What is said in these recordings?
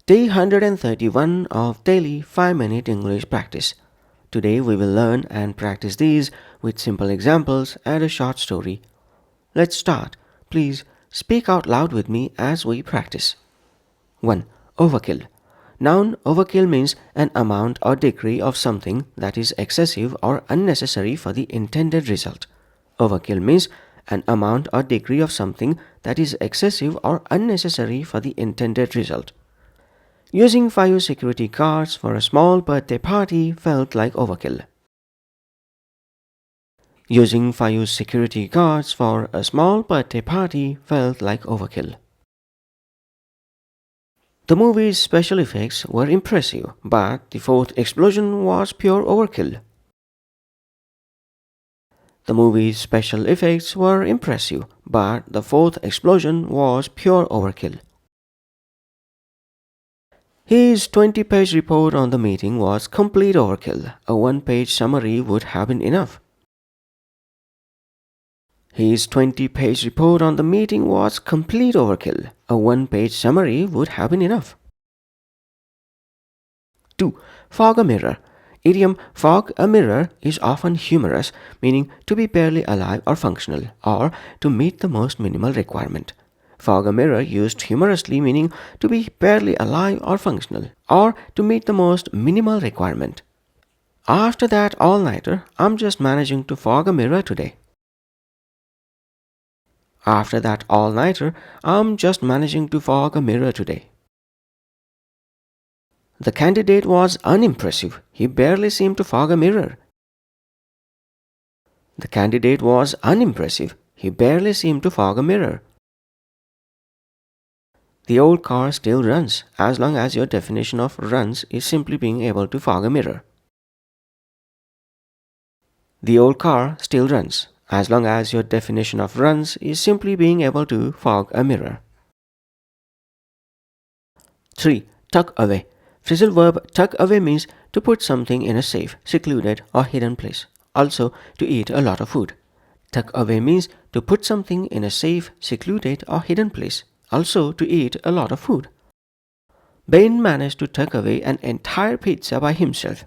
Day 131 of daily 5-minute English practice. Today we will learn and practice these with simple examples and a short story. Let's start. Please speak out loud with me as we practice. 1. Overkill. Noun overkill means an amount or degree of something that is excessive or unnecessary for the intended result. Overkill means an amount or degree of something that is excessive or unnecessary for the intended result. Using 5 security guards for a small birthday party felt like overkill. Using 5 security guards for a small birthday party felt like overkill. The movie's special effects were impressive, but the fourth explosion was pure overkill. The movie's special effects were impressive, but the fourth explosion was pure overkill. His 20-page report on the meeting was complete overkill. A 1-page summary would have been enough. His 20-page report on the meeting was complete overkill. A 1-page summary would have been enough. 2. Fog a mirror. Idiom fog a mirror is often humorous, meaning to be barely alive or functional, or to meet the most minimal requirement. Fog a mirror used humorously, meaning to be barely alive or functional, or to meet the most minimal requirement. After that all-nighter, I'm just managing to fog a mirror today. After that all-nighter, I'm just managing to fog a mirror today. The candidate was unimpressive. He barely seemed to fog a mirror. The candidate was unimpressive. He barely seemed to fog a mirror. The old car still runs, as long as your definition of runs is simply being able to fog a mirror. The old car still runs, as long as your definition of runs is simply being able to fog a mirror. 3. Tuck away. Phrasal verb tuck away means to put something in a safe, secluded or hidden place. Also, to eat a lot of food. Tuck away means to put something in a safe, secluded or hidden place. Also, to eat a lot of food. Ben managed to tuck away an entire pizza by himself.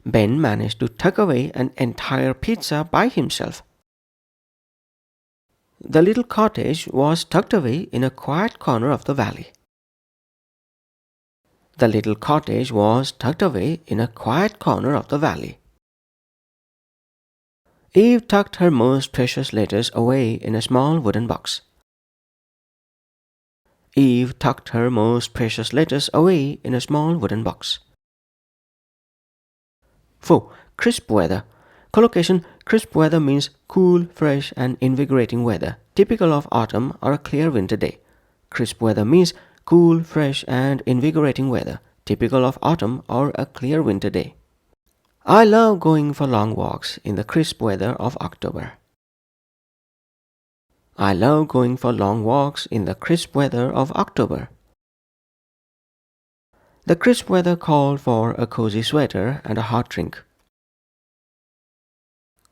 Ben managed to tuck away an entire pizza by himself. The little cottage was tucked away in a quiet corner of the valley. The little cottage was tucked away in a quiet corner of the valley. Eve tucked her most precious letters away in a small wooden box. Eve tucked her most precious letters away in a small wooden box. 4. Crisp weather. Collocation crisp weather means cool, fresh and invigorating weather, typical of autumn or a clear winter day. Crisp weather means cool, fresh and invigorating weather, typical of autumn or a clear winter day. I love going for long walks in the crisp weather of October. I love going for long walks in the crisp weather of October. The crisp weather called for a cozy sweater and a hot drink.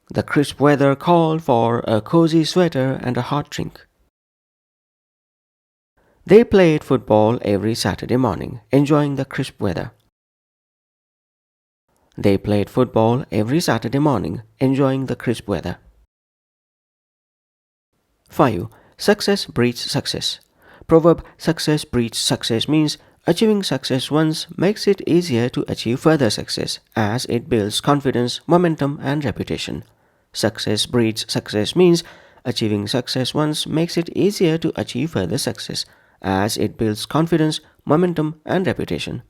The crisp weather called for a cozy sweater and a hot drink. They played football every Saturday morning, enjoying the crisp weather. They played football every Saturday morning, enjoying the crisp weather. 5. Success breeds success. Proverb success breeds success means achieving success once makes it easier to achieve further success, as it builds confidence, momentum and reputation. Success breeds success means achieving success once makes it easier to achieve further success, as it builds confidence, momentum and reputation.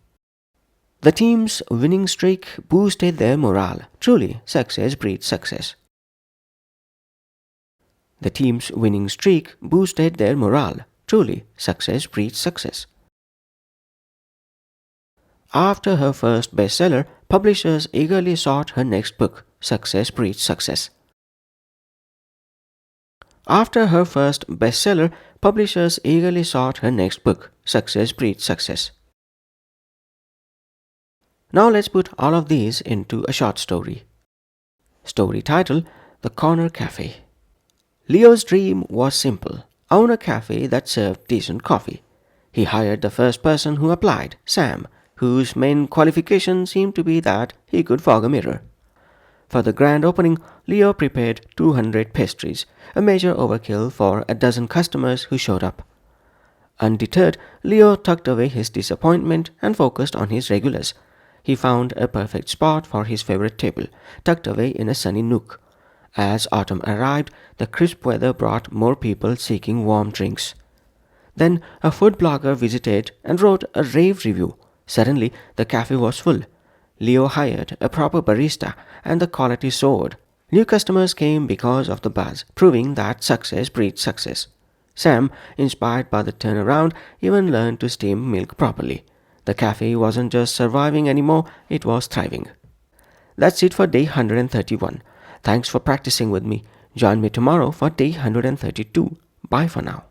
The team's winning streak boosted their morale. Truly, success breeds success. The team's winning streak boosted their morale. Truly, success breeds success. After her first bestseller, publishers eagerly sought her next book. Success breeds success. After her first bestseller, publishers eagerly sought her next book. Success breeds success. Now let's put all of these into a short story. Story title: The Corner Cafe. Leo's dream was simple: own a cafe that served decent coffee. He hired the first person who applied, Sam, whose main qualification seemed to be that he could fog a mirror. For the grand opening, Leo prepared 200 pastries, a major overkill for a dozen customers who showed up. Undeterred, Leo tucked away his disappointment and focused on his regulars. He found a perfect spot for his favorite table, tucked away in a sunny nook. As autumn arrived, the crisp weather brought more people seeking warm drinks. Then a food blogger visited and wrote a rave review. Suddenly, the cafe was full. Leo hired a proper barista and the quality soared. New customers came because of the buzz, proving that success breeds success. Sam, inspired by the turnaround, even learned to steam milk properly. The cafe wasn't just surviving anymore, it was thriving. That's it for day 131. Thanks for practicing with me. Join me tomorrow for day 132. Bye for now.